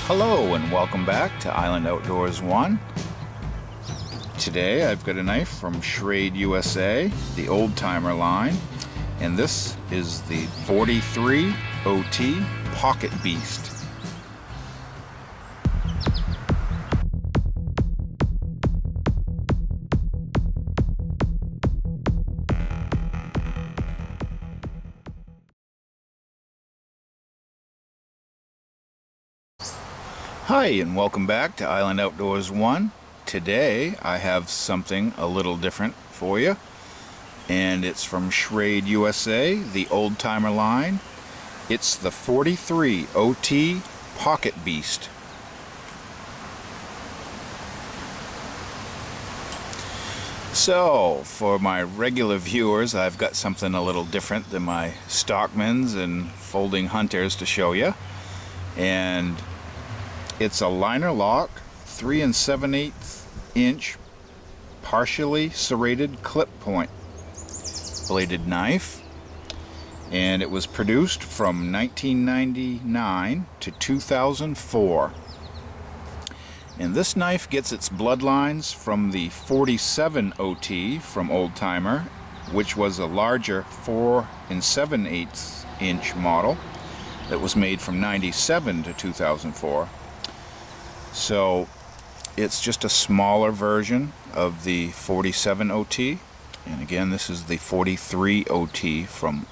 Hello and welcome back to Island Outdoors 1. Today I've got a knife from Schrade U.S.A, the old timer line, and this is the 43 OT Pocket Beast. Hi and welcome back to Island Outdoors 1. Today I have something a little different for you, and it's from Schrade U.S.A, the old timer line. It's the 43 OT Pocket Beast. So for my regular viewers, I've got something a little different than my stockmans and folding hunters to show you, and it's a liner lock 3 7/8 inch partially serrated clip point bladed knife, and it was produced from 1999 to 2004. And this knife gets its bloodlines from the 47 OT from Old Timer, which was a larger 4 7/8 inch model that was made from 97 to 2004. So it's just a smaller version of the 47 OT, and again this is the 43 OT from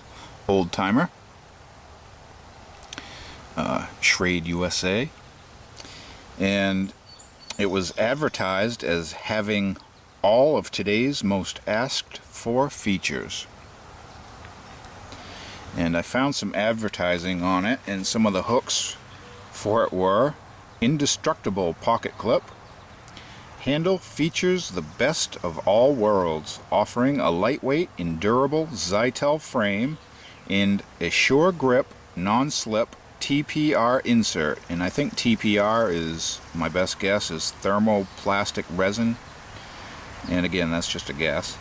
Old Timer, Schrade USA, and it was advertised as having all of today's most asked for features. And I found some advertising on it, and some of the hooks for it were: indestructible pocket clip. Handle features the best of all worlds, offering a lightweight, endurable Zytel frame and a sure grip, non-slip TPR insert. And I think TPR is, my best guess, is thermoplastic resin. And again, that's just a guess.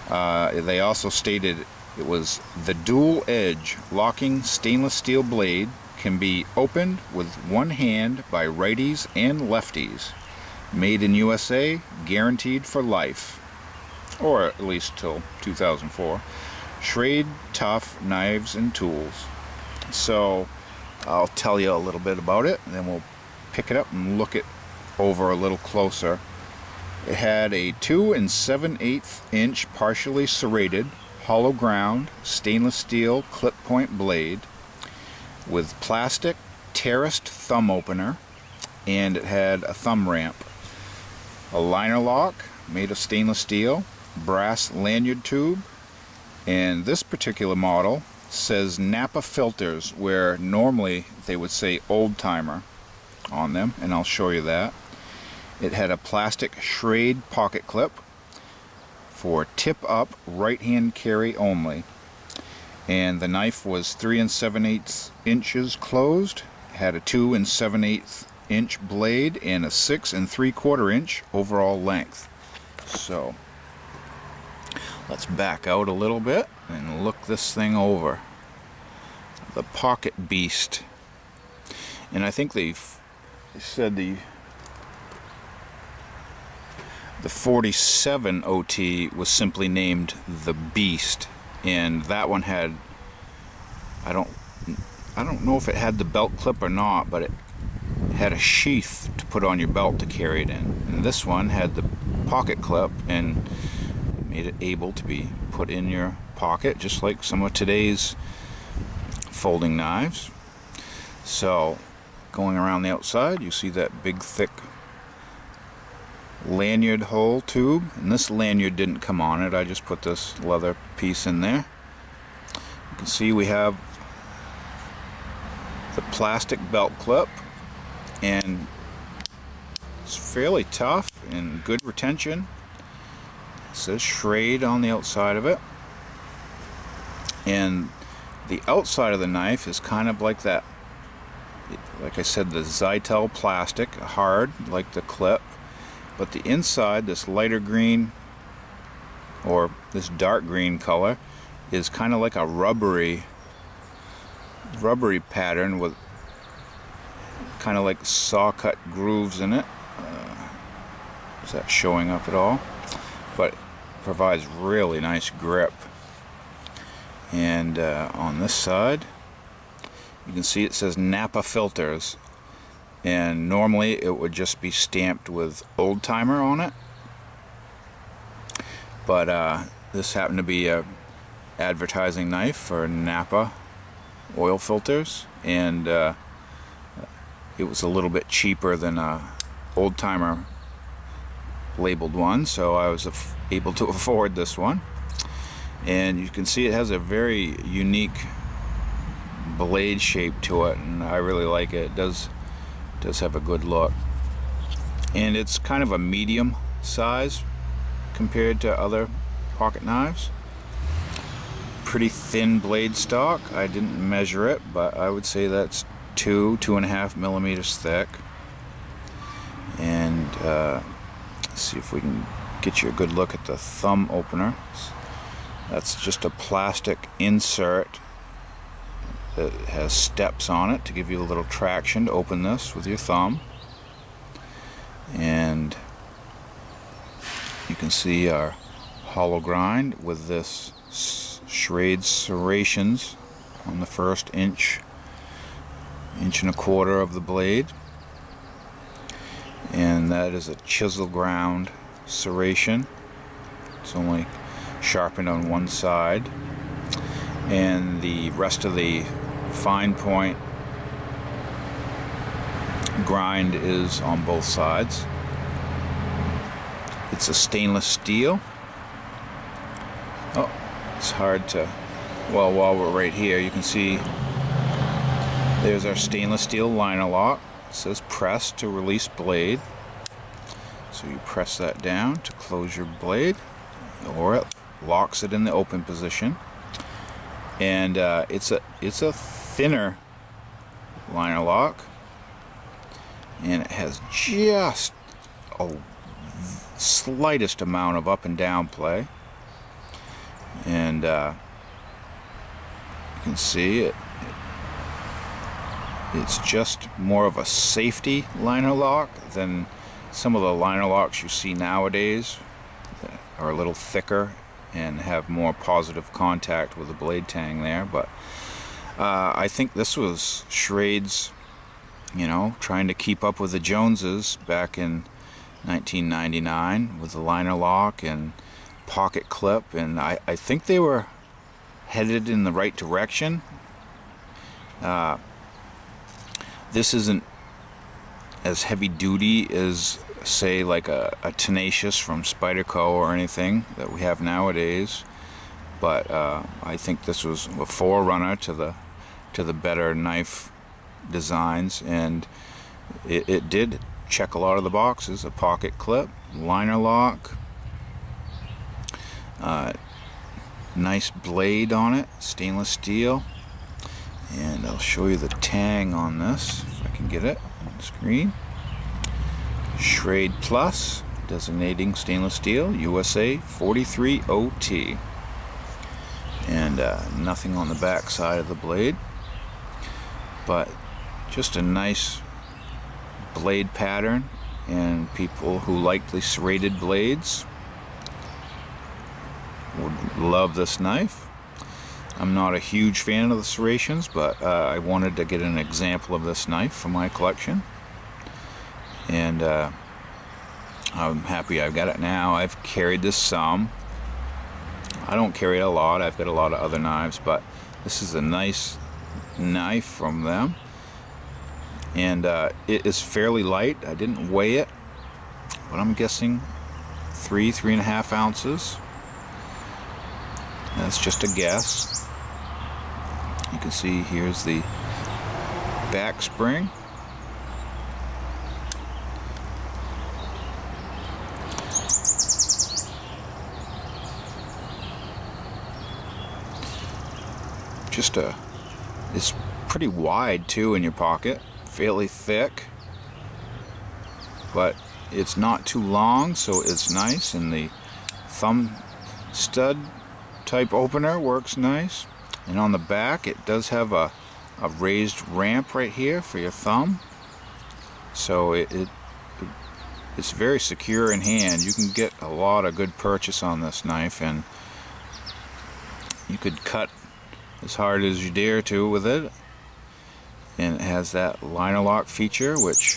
They also stated it was the dual edge locking stainless steel blade, can be opened with one hand by righties and lefties. Made in USA, guaranteed for life, or at least till 2004. Schrade tough knives and tools. So I'll tell you a little bit about it, and then we'll pick it up and look it over a little closer. It had a 2 7/8 inch partially serrated hollow ground stainless steel clip point blade with plastic terraced thumb opener, and it had a thumb ramp. A liner lock made of stainless steel, brass lanyard tube, and this particular model says Napa filters, where normally they would say Old Timer on them, and I'll show you that. It had a plastic Schrade pocket clip for tip up right hand carry only. And the knife was 3 7/8 inches closed, had a 2 7/8 inch blade, and a 6 3/4 inch overall length. So let's back out a little bit and look this thing over. The Pocket Beast. And I think they said the 47 OT was simply named the Beast. And that one had, I don't know if it had the belt clip or not, but it had a sheath to put on your belt to carry it in. And this one had the pocket clip and made it able to be put in your pocket, just like some of today's folding knives. So going around the outside, you see that big thick lanyard hole tube, and this lanyard didn't come on it. I just put this leather piece in there. You can see we have the plastic belt clip, and it's fairly tough and good retention. It says Schrade on the outside of it, and the outside of the knife is kind of like that, like I said, the Zytel plastic, hard like the clip. But the inside, this lighter green or this dark green color, is kind of like a rubbery pattern with kind of like saw cut grooves in it. Is that showing up at all? But provides really nice grip. And on this side you can see it says Napa filters, and normally it would just be stamped with old timer on it, but this happened to be a advertising knife for Napa oil filters, and it was a little bit cheaper than a old timer labeled one, so I was able to afford this one. And you can see it has a very unique blade shape to it, and I really like it. It does have a good look, and it's kind of a medium size compared to other pocket knives. Pretty thin blade stock. I didn't measure it, but I would say that's 2.5 millimeters thick. And let's see if we can get you a good look at the thumb opener. That's just a plastic insert that has steps on it to give you a little traction to open this with your thumb. And you can see our hollow grind with this Schrade serrations on the first inch and a quarter of the blade. And that is a chisel ground serration. It's only sharpened on one side, and the rest of the fine point grind is on both sides. It's a stainless steel. Oh, it's hard to, well, while we're right here, you can see there's our stainless steel liner lock. It says press to release blade, so you press that down to close your blade, or it locks it in the open position. And it's a thinner liner lock, and it has just a slightest amount of up and down play. And you can see it's just more of a safety liner lock than some of the liner locks you see nowadays that are a little thicker and have more positive contact with the blade tang there. But I think this was Schrade's, trying to keep up with the Joneses back in 1999 with the liner lock and pocket clip, and I think they were headed in the right direction. This isn't as heavy duty as, say, like a Tenacious from Spyderco or anything that we have nowadays, but I think this was a forerunner to the better knife designs, and it did check a lot of the boxes. A pocket clip, liner lock, nice blade on it, stainless steel. And I'll show you the tang on this if I can get it on the screen. Schrade Plus, designating stainless steel, USA 43 OT. And nothing on the back side of the blade, but just a nice blade pattern, and people who like the serrated blades would love this knife. I'm not a huge fan of the serrations, but I wanted to get an example of this knife for my collection, and I'm happy I've got it now. I've carried this some. I don't carry it a lot. I've got a lot of other knives, but this is a nice knife from them, and it is fairly light. I didn't weigh it, but I'm guessing 3.5 ounces. That's just a guess. You can see here's the back spring. It's pretty wide too in your pocket, fairly thick, but it's not too long, so it's nice, and the thumb stud type opener works nice. And on the back it does have a raised ramp right here for your thumb, So it's very secure in hand. You can get a lot of good purchase on this knife, and you could cut as hard as you dare to with it. And it has that liner lock feature, which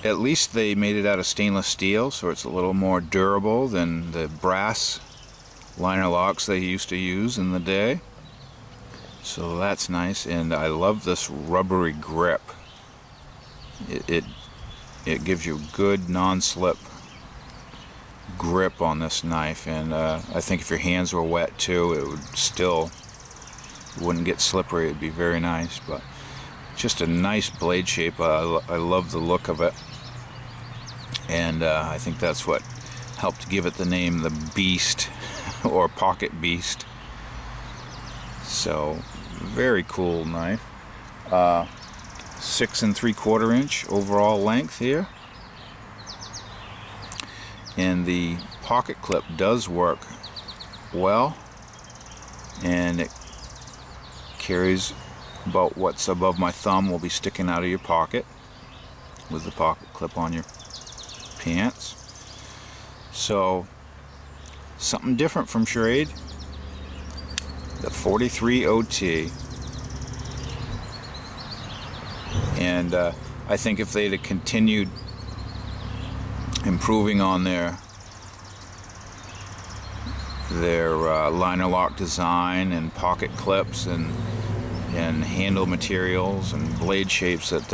at least they made it out of stainless steel, so it's a little more durable than the brass liner locks they used to use in the day. So that's nice, and I love this rubbery grip. It gives you good non-slip grip on this knife, and I think if your hands were wet too, it wouldn't get slippery. It'd be very nice. But just a nice blade shape. I love the look of it, and I think that's what helped give it the name the Beast or Pocket Beast. So very cool knife. 6 3/4 inch overall length here, and the pocket clip does work well, and it carries about what's above my thumb will be sticking out of your pocket with the pocket clip on your pants. So something different from Schrade, the 43 OT. And I think if they'd have continued improving on their liner lock design and pocket clips and handle materials and blade shapes, that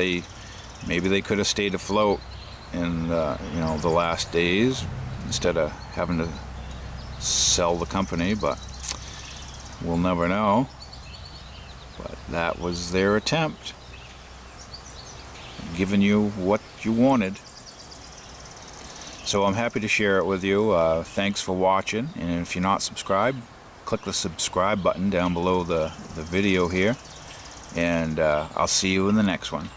maybe they could have stayed afloat in the last days instead of having to sell the company. But we'll never know. But that was their attempt, giving you what you wanted. So I'm happy to share it with you. Thanks for watching, and if you're not subscribed, click the subscribe button down below the video here, and I'll see you in the next one.